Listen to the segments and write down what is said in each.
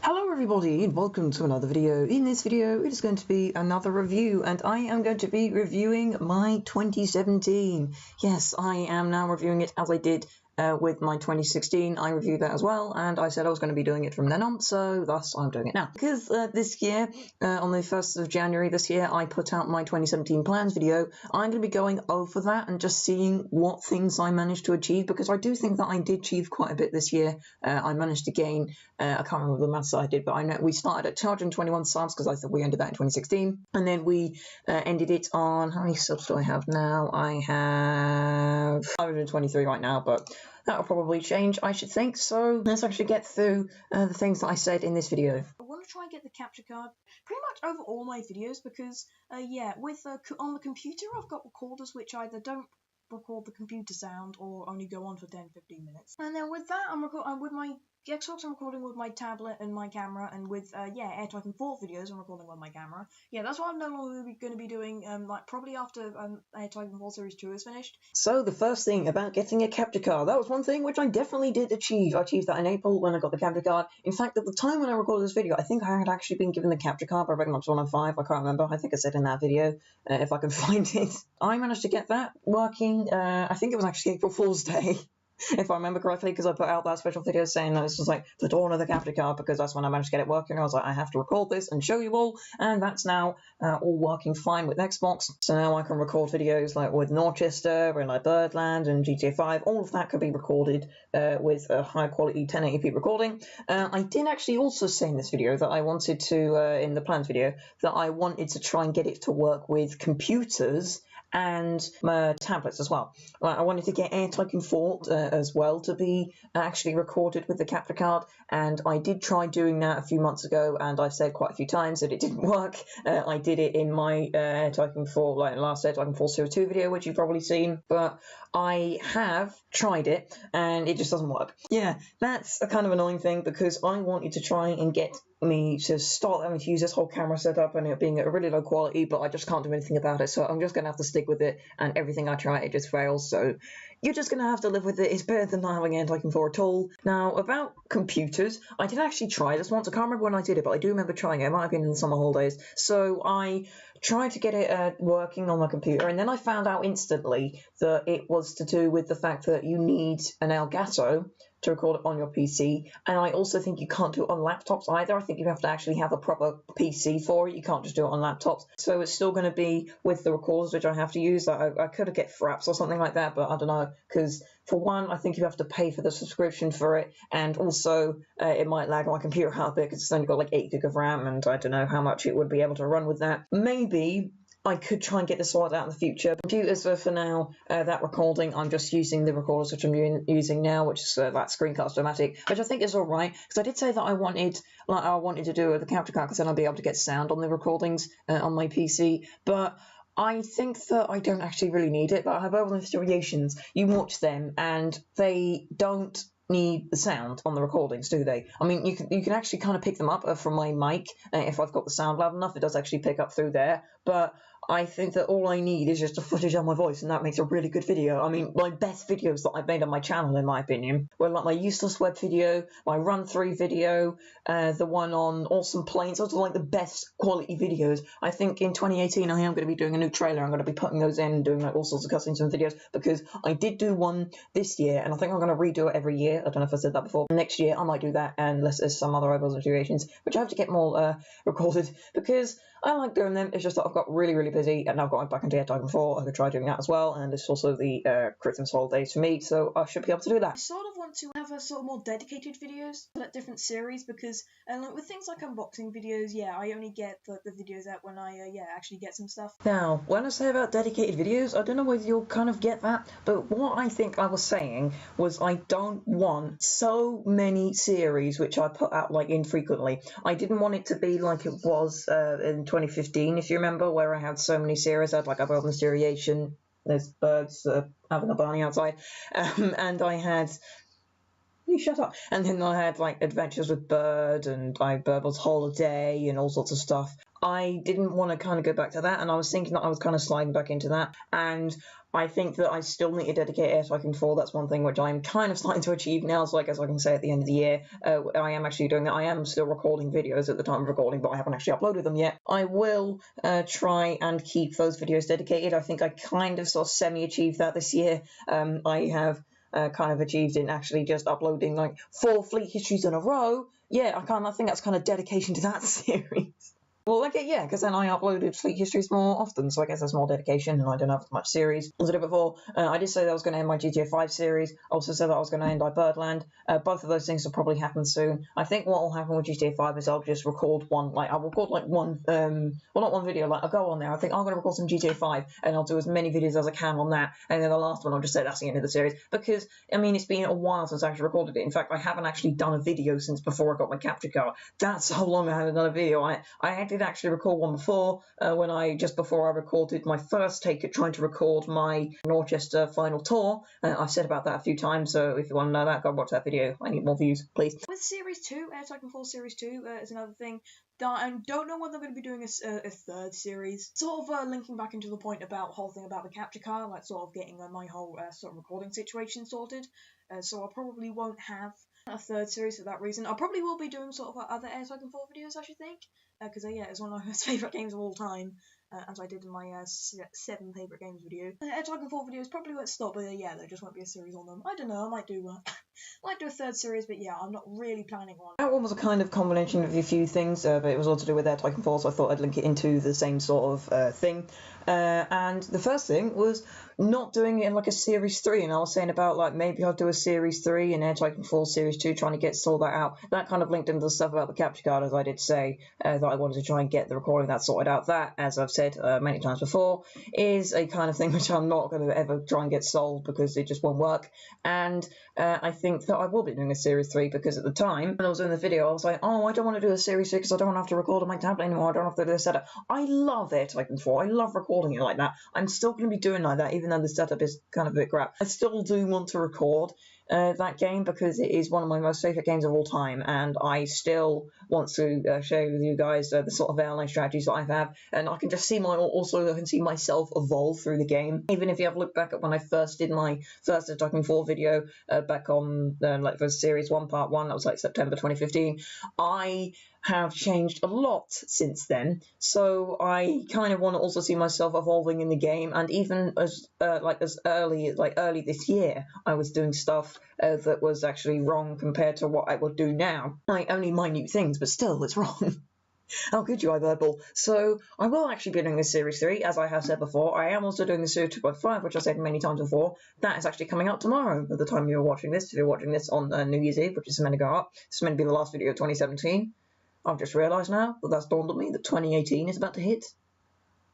Hello everybody and welcome to another video. In this video it is going to be another review and I am going to be reviewing my 2017. Yes, I am now reviewing it as I did with my 2016. I reviewed that as well and I said I was going to be doing it from then on, so thus I'm doing it now. Because this year, on the 1st of January this year, I put out my 2017 plans video, I'm going to be going over that and just seeing what things I managed to achieve, because I do think that I did achieve quite a bit this year. I managed to gain, I can't remember the maths I did, but I know we started at 221 subs because I thought we ended that in 2016, and then we ended it on, how many subs do I have now? I have 523 right now, but that'll probably change, I should think. So let's actually get through the things that I said in this video. I want to try and get the capture card pretty much over all my videos because, yeah, with on the computer I've got recorders which either don't record the computer sound or only go on for 10-15 minutes. And then with that, I'm with my Xbox, I'm recording with my tablet and my camera, and with Air Titan 4 videos, I'm recording with my camera. Yeah, that's what I'm no longer going to be doing, like probably after Air Titan 4 Series 2 is finished. So the first thing about getting a capture card, that was one thing which I definitely did achieve. I achieved that in April when I got the capture card. In fact, at the time when I recorded this video, I think I had actually been given the capture card by Regular 105, I can't remember, I think I said in that video, if I can find it. I managed to get that working, I think it was actually April Fool's Day. If I remember correctly, because I put out that special video saying that this was like the dawn of the capture card, because that's when I managed to get it working. I was like, I have to record this and show you all, and that's now all working fine with Xbox. So now I can record videos like with Norchester and like Birdland and GTA 5. All of that could be recorded with a high quality 1080p recording. I did actually also say in this video that I wanted to, in the plans video, that I wanted to try and get it to work with computers and tablets as well. I wanted to get Air Titan 4 as well to be actually recorded with the capture card, and I did try doing that a few months ago, and I've said quite a few times that it didn't work. I did it in my Air Titan 4, like last Air Titan 4 Series 2 video, which you've probably seen, but I have tried it and it just doesn't work. Yeah, that's a kind of annoying thing, because I wanted to try and get me to start having to use this whole camera setup and it being at a really low quality, but I just can't do anything about it, so I'm just gonna have to stick with it, and everything I try it just fails, so you're just gonna have to live with it. It's better than not having Air Titan 4 at all. Now, about computers, I did actually try this once. I can't remember when I did it, but I do remember trying it. It might have been in the summer holidays. So I tried to get it working on my computer, and then I found out instantly that it was to do with the fact that you need an Elgato to record it on your PC, and I also think you can't do it on laptops either. I think you have to actually have a proper PC for it. You can't just do it on laptops. So it's still going to be with the recorders, which I have to use. I could have get Fraps or something like that, but I don't know, because for one, I think you have to pay for the subscription for it, and also it might lag my computer out a bit because it's only got like 8 gig of RAM, and I don't know how much it would be able to run with that. Maybe I could try and get this sorted out in the future. Computers, for now, that recording, I'm just using the recorders which I'm using now, which is that Screencast-O-Matic, which I think is alright, because I did say that I wanted to do the capture card, because then I'll be able to get sound on the recordings on my PC, but I think that I don't actually really need it. But I have Urban Variations, you watch them, and they don't need the sound on the recordings, do they? I mean, you can actually kind of pick them up from my mic. If I've got the sound loud enough, it does actually pick up through there, but I think that all I need is just a footage of my voice, and that makes a really good video. I mean, my best videos that I've made on my channel, in my opinion, were like my useless web video, my run-through video, the one on Awesome Planes. Those are like the best quality videos. I think in 2018 I am going to be doing a new trailer. I'm going to be putting those in and doing like all sorts of customs and videos, because I did do one this year, and I think I'm going to redo it every year. I don't know if I said that before. Next year I might do that, unless there's some other Rebels situations, which I have to get more recorded, because I like doing them. It's just that I've got really busy, and I've got back into Air Titan 4. I could try doing that as well, and it's also the Christmas holidays for me, so I should be able to do that. I sort of want to have a sort of more dedicated videos for that different series, because like with things like unboxing videos, yeah, I only get the videos out when I actually get some stuff. Now, when I say about dedicated videos, I don't know whether you'll kind of get that, but what I think I was saying was I don't want so many series which I put out like infrequently. I didn't want it to be like it was in 2015, if you remember, where I had so many series. I had like Urban Variation, there's birds having a barney outside, and I had you shut up. And then I had like Adventures with Bird and Birdball's Holiday and all sorts of stuff. I didn't want to kind of go back to that, and I was thinking that I was kind of sliding back into that, and I think that I still need to dedicate Air Tycoon 4. That's one thing which I'm kind of starting to achieve now, so I guess I can say at the end of the year, I am actually doing that. I am still recording videos at the time of recording, but I haven't actually uploaded them yet. I will try and keep those videos dedicated. I think I kind of sort of semi-achieved that this year. I have kind of achieved in actually just uploading like 4 Fleet Histories in a row. Yeah, I think that's kind of dedication to that series. Well, okay, yeah, because then I uploaded Fleet Histories more often, so I guess that's more dedication, and I don't have as much series as I did before. I did say that I was going to end my GTA 5 series. I also said that I was going to end Ibirdland. Both of those things will probably happen soon. I think what will happen with GTA 5 is I'll just record one, like, I'll record, like, one, well, not one video, like, I'll go on there. I think I'm going to record some GTA 5, and I'll do as many videos as I can on that, and then the last one I'll just say that's the end of the series, because, I mean, it's been a while since I actually recorded it. In fact, I haven't actually done a video since before I got my capture card. That's how long I haven't done a video. I did actually record one before, just before I recorded my first take at trying to record my Dorchester final tour. I've said about that a few times, so if you want to know that, go watch that video. I need more views, please. With Series 2, Air Tycoon 4 Series 2 is another thing that I don't know when they're going to be doing a third series. Sort of linking back into the point about whole thing about the capture card, like sort of getting my whole sort of recording situation sorted. So I probably won't have a third series for that reason. I probably will be doing sort of other Air Tycoon 4 videos, I should think, because yeah, it's one of my most favourite games of all time, as I did in my 7 favourite games video. Air Tycoon 4 videos probably won't stop, but yeah, there just won't be a series on them. I don't know, I might do a third series, but yeah, I'm not really planning one. That one was a kind of combination of a few things, but it was all to do with Air Tycoon 4, so I thought I'd link it into the same sort of thing. And the first thing was not doing it in like a Series 3, and I was saying about like maybe I'll do a Series 3 and Air Tycoon 4 Series 2, trying to sort that out. That kind of linked into the stuff about the capture card, as I did say, that I wanted to try and get the recording that sorted out. That, as I've said many times before, is a kind of thing which I'm not going to ever try and get solved because it just won't work. And I think that I will be doing a Series 3 because at the time, when I was doing the video, I was like, oh, I don't want to do a Series 3 because I don't want to have to record on my tablet anymore. I don't have to do the setup. I love Air Tycoon 4. I love recording it like that. I'm still going to be doing like that, even though the setup is kind of a bit crap. I still do want to record that game because it is one of my most favourite games of all time, and I still want to share with you guys the sort of airline strategies that I have, and I can just see I can see myself evolve through the game. Even if you have looked back at when I first did my first Air Tycoon 4 video back on like for Series 1 Part 1, that was like September 2015, I have changed a lot since then, so I kind of want to also see myself evolving in the game. And even as early this year, I was doing stuff that was actually wrong compared to what I would do now. Like only minute things, but still, it's wrong. How could you, Ibirdball? So I will actually be doing this Series 3, as I have said before. I am also doing the Series 2.5, which I said many times before. That is actually coming out tomorrow at the time you're watching this. If you're watching this on New Year's Eve, which is meant to go up. This is meant to be the last video of 2017. I've just realised now that that's dawned on me that 2018 is about to hit.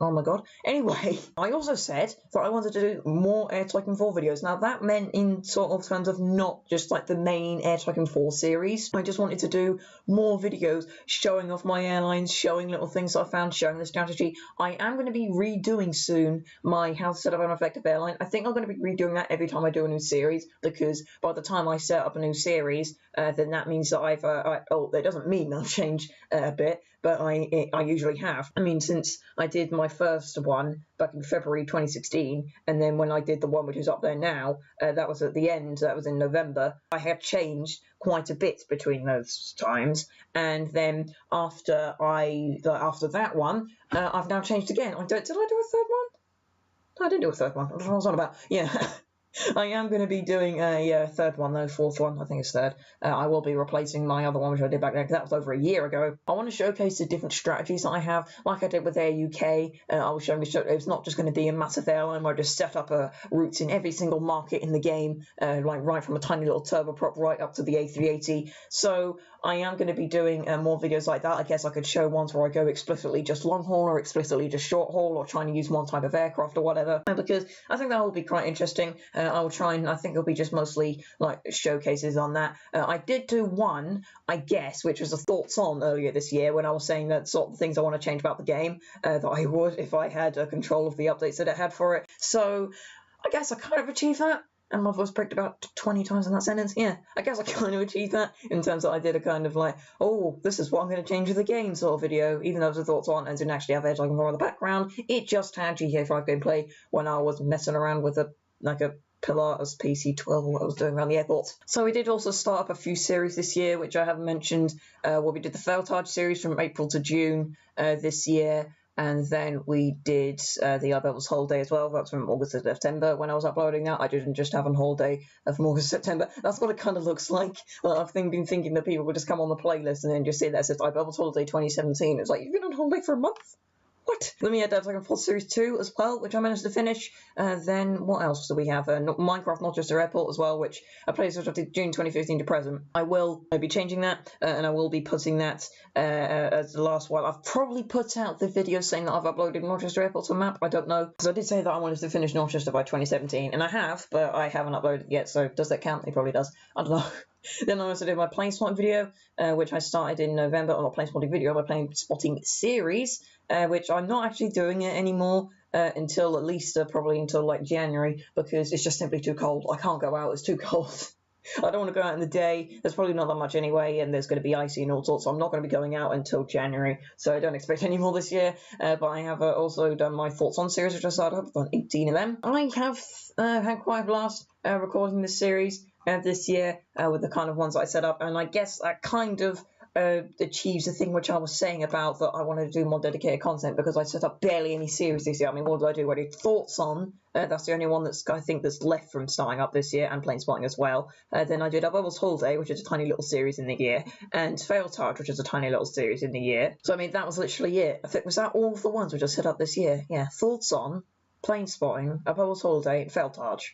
Oh my god. Anyway, I also said that I wanted to do more Air Tycoon 4 videos. Now, that meant in sort of terms of not just like the main Air Tycoon 4 series. I just wanted to do more videos showing off my airlines, showing little things I found, showing the strategy. I am going to be redoing soon my How to Set Up an Effective Airline. I think I'm going to be redoing that every time I do a new series, because by the time I set up a new series, then that means that it doesn't mean I've changed a bit, but I usually have. I mean, since I did my first one back in February 2016, and then when I did the one which is up there now, that was at the end, that was in November, I had changed quite a bit between those times, and then after that one, I've now changed again. Did I do a third one? No, I didn't do a third one. I don't know what I was on about. Yeah. I am going to be doing a third one, though, fourth one, I think it's third. I will be replacing my other one, which I did back then, because that was over a year ago. I want to showcase the different strategies that I have, like I did with Air UK. I was showing it's not just going to be a massive airline where I just set up routes in every single market in the game, like right from a tiny little turboprop right up to the A380. So I am going to be doing more videos like that. I guess I could show ones where I go explicitly just long haul or explicitly just short haul, or trying to use one type of aircraft or whatever, because I think that will be quite interesting. I will try and I think it'll be just mostly like showcases on that. I did do one, I guess, which was a thoughts on earlier this year, when I was saying that sort of things I want to change about the game, that I would if I had control of the updates that it had for it. So I guess I kind of achieved that. and my voice pricked about 20 times in that sentence. Yeah, I guess I kind of achieved that in terms that I did a kind of like, oh, this is what I'm going to change with the game sort of video, even though the thoughts on and didn't actually have Edge like more in the background. It just had GTA 5 gameplay when I was messing around with a Pilatus PC-12 or what I was doing around the airport. So we did also start up a few series this year, which I haven't mentioned. We did the Failtarge series from April to June this year. And then we did the Ibirdball holiday as well. That's from August to September when I was uploading that. I didn't just have a holiday from August to September. That's what it kind of looks like. I've been thinking that people would just come on the playlist and then just see that it says Ibirdball holiday 2017. It's like, you've been on holiday for a month? What? Then we had Titanfall Series 2 as well, which I managed to finish. Then what else do we have? Minecraft Not Just a Airport as well, which I played sort of June 2015 to present. I will be changing that, and I will be putting that as the last one. I've probably put out the video saying that I've uploaded Norchester Airport to a map. I don't know, because I did say that I wanted to finish Norchester by 2017, and I have, but I haven't uploaded it yet, so does that count? It probably does. I don't know. Then I also did my plane spotting video, which I started in November, or not plane spotting video, my plane spotting series, which I'm not actually doing it anymore until at least probably until like January, because it's just simply too cold. I can't go out, it's too cold. I don't want to go out in the day, there's probably not that much anyway, and there's going to be icy and all sorts, so I'm not going to be going out until January, so I don't expect any more this year. But I have also done my Thoughts On series, which I started up, I've done 18 of them. I have had quite a blast recording this series this year with the kind of ones that I set up, and I guess that kind of achieves the thing which I was saying about that I wanted to do more dedicated content, because I set up barely any series this year. I mean, what did I do? I did Thoughts On, that's the only one that's I think that's left from starting up this year, and Plane Spotting as well. Then I did Ibirdball Holiday, which is a tiny little series in the year, and Failtarge, which is a tiny little series in the year. So I mean, that was literally it. I think, was that all of the ones which I set up this year? Yeah, Thoughts On, Plane Spotting, Ibirdball Holiday, and Failtarge.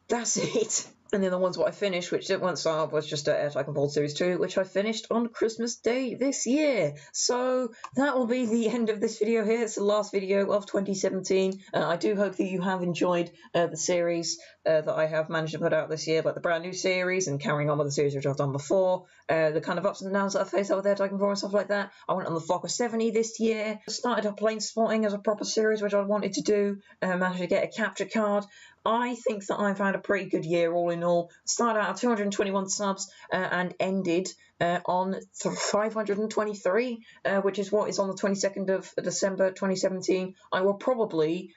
That's it. And then the ones what I finished, which didn't want to start up, was just Titanfall Series 2, which I finished on Christmas Day this year. So that will be the end of this video here. It's the last video of 2017. I do hope that you have enjoyed the series that I have managed to put out this year, like the brand new series and carrying on with the series which I've done before, the kind of ups and downs that I've faced out with Titanfall and stuff like that. I went on the Focus 70 this year, started up Plane Spotting as a proper series, which I wanted to do, managed to get a capture card. I think that I've had a pretty good year all in all. Started out at 221 subs and ended on 523, which is what is on the 22nd of December 2017. I will probably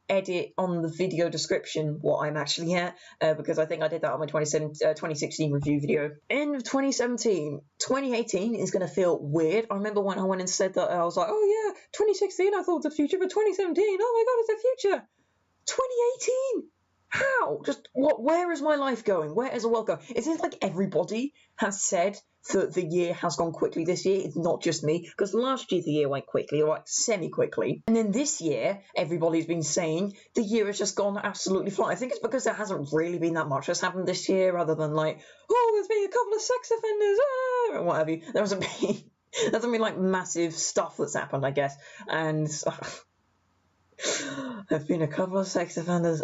edit on the video description what I'm actually at, because I think I did that on my 2016 review video. End of 2017. 2018 is going to feel weird. I remember when I went and said that, I was like, oh yeah, 2016 I thought was the future, but 2017, oh my god, it's the future. 2018? How? Just what? Where is my life going? Where is the world going? It seems like everybody has said that the year has gone quickly this year. It's not just me, because last year the year went quickly, or like semi-quickly. And then this year, everybody's been saying the year has just gone absolutely flying. I think it's because there hasn't really been that much that's happened this year, other than like, oh, there's been a couple of sex offenders, or what have you. There hasn't been like massive stuff that's happened, I guess. And there've been a couple of sex offenders.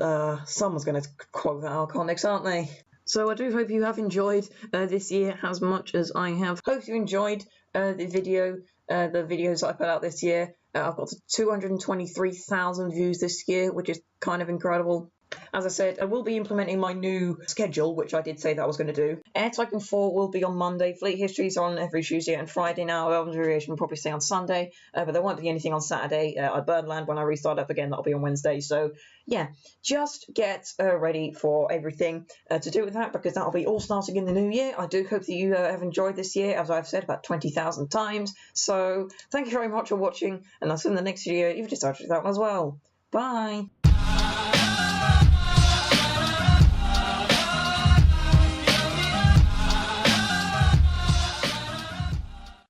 Someone's going to quote the Alcoholics, aren't they? So I do hope you have enjoyed this year as much as I have. Hope you enjoyed the videos that I put out this year. I've got 223,000 views this year, which is kind of incredible. As I said, I will be implementing my new schedule, which I did say that I was going to do. Air Titanfall will be on Monday. Fleet Histories are on every Tuesday and Friday now. Elven Variation will probably stay on Sunday, but there won't be anything on Saturday. Ibirdland, when I restart up again, that'll be on Wednesday. So, yeah, just get ready for everything to do with that, because that'll be all starting in the new year. I do hope that you have enjoyed this year, as I've said about 20,000 times. So, thank you very much for watching, and I'll see you in the next video. You've decided to do that one as well. Bye!